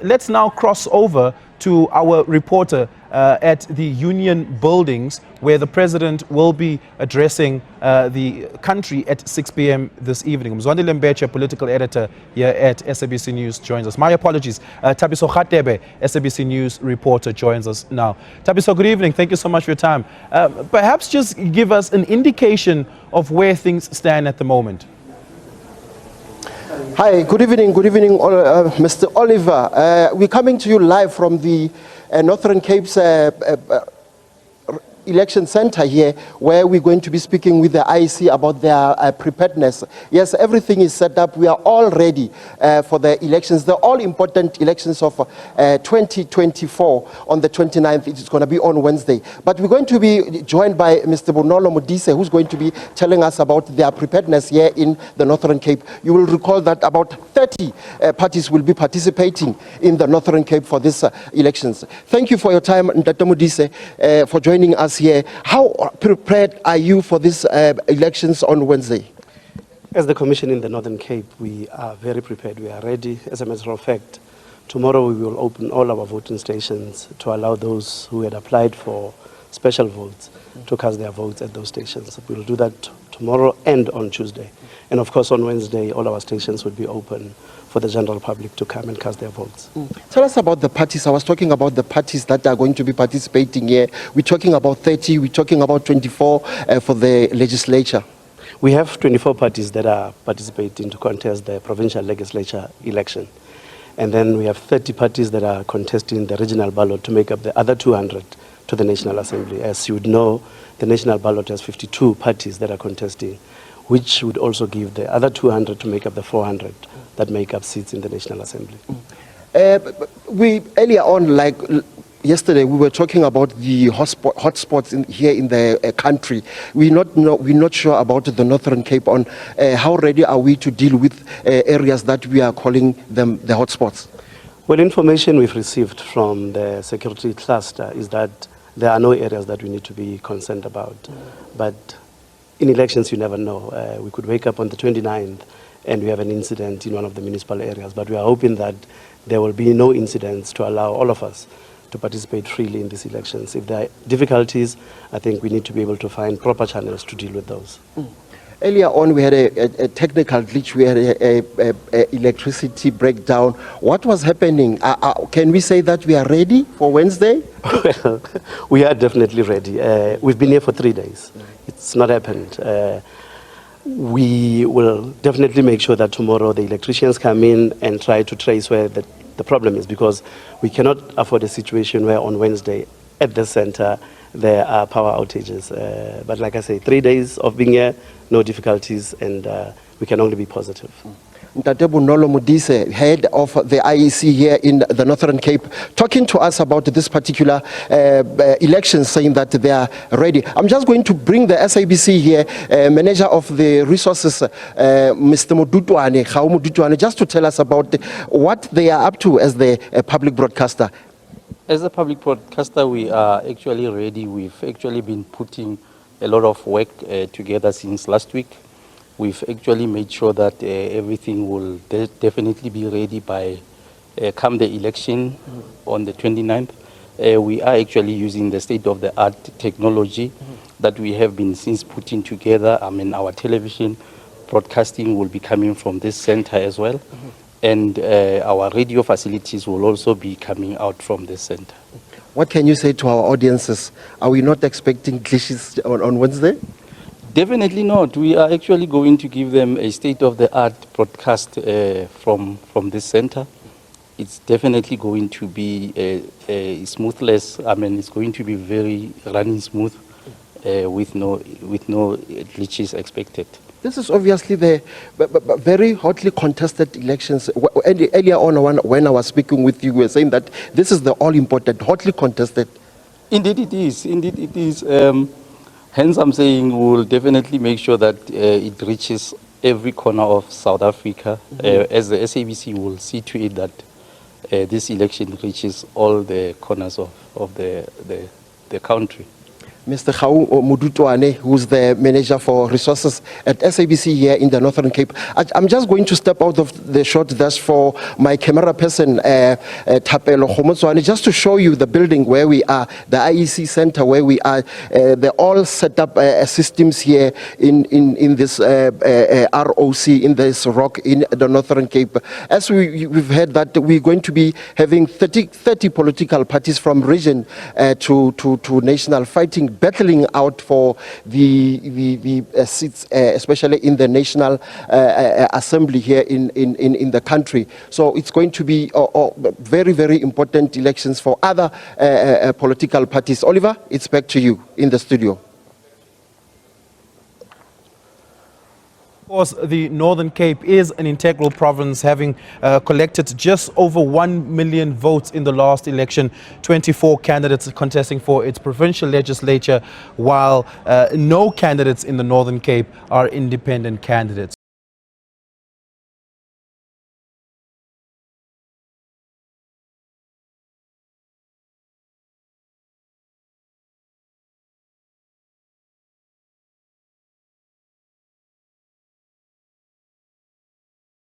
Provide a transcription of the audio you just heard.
Let's now cross over to our reporter at the Union Buildings, where the president will be addressing the country at 6 p.m. this evening. Mzwandile Mbeche, political editor here at SABC News, joins us. My apologies. Thabiso Radebe, SABC News reporter, joins us now. Thabiso, good evening. Thank you so much for your time. Perhaps just give us an indication of where things stand at the moment. Hi, good evening, Mr. Oliver. We're coming to you live from the Northern Cape's election center here, where we're going to be speaking with the IEC about their preparedness. Yes, everything is set up. We are all ready for the elections, the all-important elections of 2024 on the 29th. It's going to be on Wednesday. But we're going to be joined by Mr. Bonolo Modise, who's going to be telling us about their preparedness here in the Northern Cape. You will recall that about 30 parties will be participating in the Northern Cape for these elections. Thank you for your time, Ndata Modise, for joining us here. How prepared are you for these elections on Wednesday? As the Commission in the Northern Cape, we are very prepared. We are ready. As a matter of fact, tomorrow we will open all our voting stations to allow those who had applied for special votes to cast their votes at those stations. We will do that tomorrow and on Tuesday. And of course on Wednesday, all our stations will be open for the general public to come and cast their votes. Tell us about the parties. I was talking about the parties that are going to be participating here. We're talking about 30, we're talking about 24 for the legislature. We have 24 parties that are participating to contest the provincial legislature election. And then we have 30 parties that are contesting the regional ballot to make up the other 200 to the National Assembly. As you would know, the national ballot has 52 parties that are contesting, which would also give the other 200 to make up the 400 that make up seats in the National Assembly. We earlier on, like yesterday, we were talking about the hotspots here in the country. We're not sure about the Northern Cape on how ready are we to deal with areas that we are calling them the hotspots. Well, information we've received from the security cluster is that there are no areas that we need to be concerned about. But in elections, you never know. We could wake up on the 29th and we have an incident in one of the municipal areas. But we are hoping that there will be no incidents to allow all of us to participate freely in these elections. If there are difficulties, I think we need to be able to find proper channels to deal with those. Earlier on, we had a technical glitch. We had a electricity breakdown. What was happening? Can we say that we are ready for Wednesday? Well, we are definitely ready. We've been here for 3 days. It's not happened. We will definitely make sure that tomorrow the electricians come in and try to trace where the problem is, because we cannot afford a situation where on Wednesday at the center there are power outages. But like I say, 3 days of being here, no difficulties, and we can only be positive. Ntate Bonolo Modise, head of the IEC here in the Northern Cape, talking to us about this particular election, saying that they are ready. I'm just going to bring the SABC here, manager of the resources, Mr. Modutwane, just to tell us about what they are up to as the public broadcaster. As a public broadcaster, we are actually ready. We've actually been putting a lot of work together since last week. We've actually made sure that everything will definitely be ready by come the election on the 29th. We are actually using the state-of-the-art technology that we have been since putting together. I mean, our television broadcasting will be coming from this center as well. And our radio facilities will also be coming out from this center. What can you say to our audiences? Are we not expecting glitches on Wednesday? Definitely not. We are actually going to give them a state-of-the-art broadcast from this center. It's definitely going to be a smoothless. I mean, it's going to be very running smooth with no glitches expected. This is obviously the very hotly contested elections. Earlier on, when I was speaking with you, we were saying that this is the all-important, hotly contested. Indeed it is. Indeed it is. Hence, I'm saying we'll definitely make sure that it reaches every corner of South Africa. As the SABC will see to it that this election reaches all the corners of the country. Mr. Khau Mudutwane, who's the manager for resources at SABC here in the Northern Cape. I'm just going to step out of the shot dash for my camera person, Thapelo Khomotswane, just to show you the building where we are, the IEC center where we are. They're all set up systems here in this ROC, in this rock in the Northern Cape. As we've heard that we're going to be having 30 political parties from region to national, fighting, battling out for the seats, especially in the National Assembly here in the country. So it's going to be very, very important elections for other political parties. Oliver, it's back to you in the studio. Of course, the Northern Cape is an integral province, having collected just over 1 million votes in the last election, 24 candidates contesting for its provincial legislature, while no candidates in the Northern Cape are independent candidates.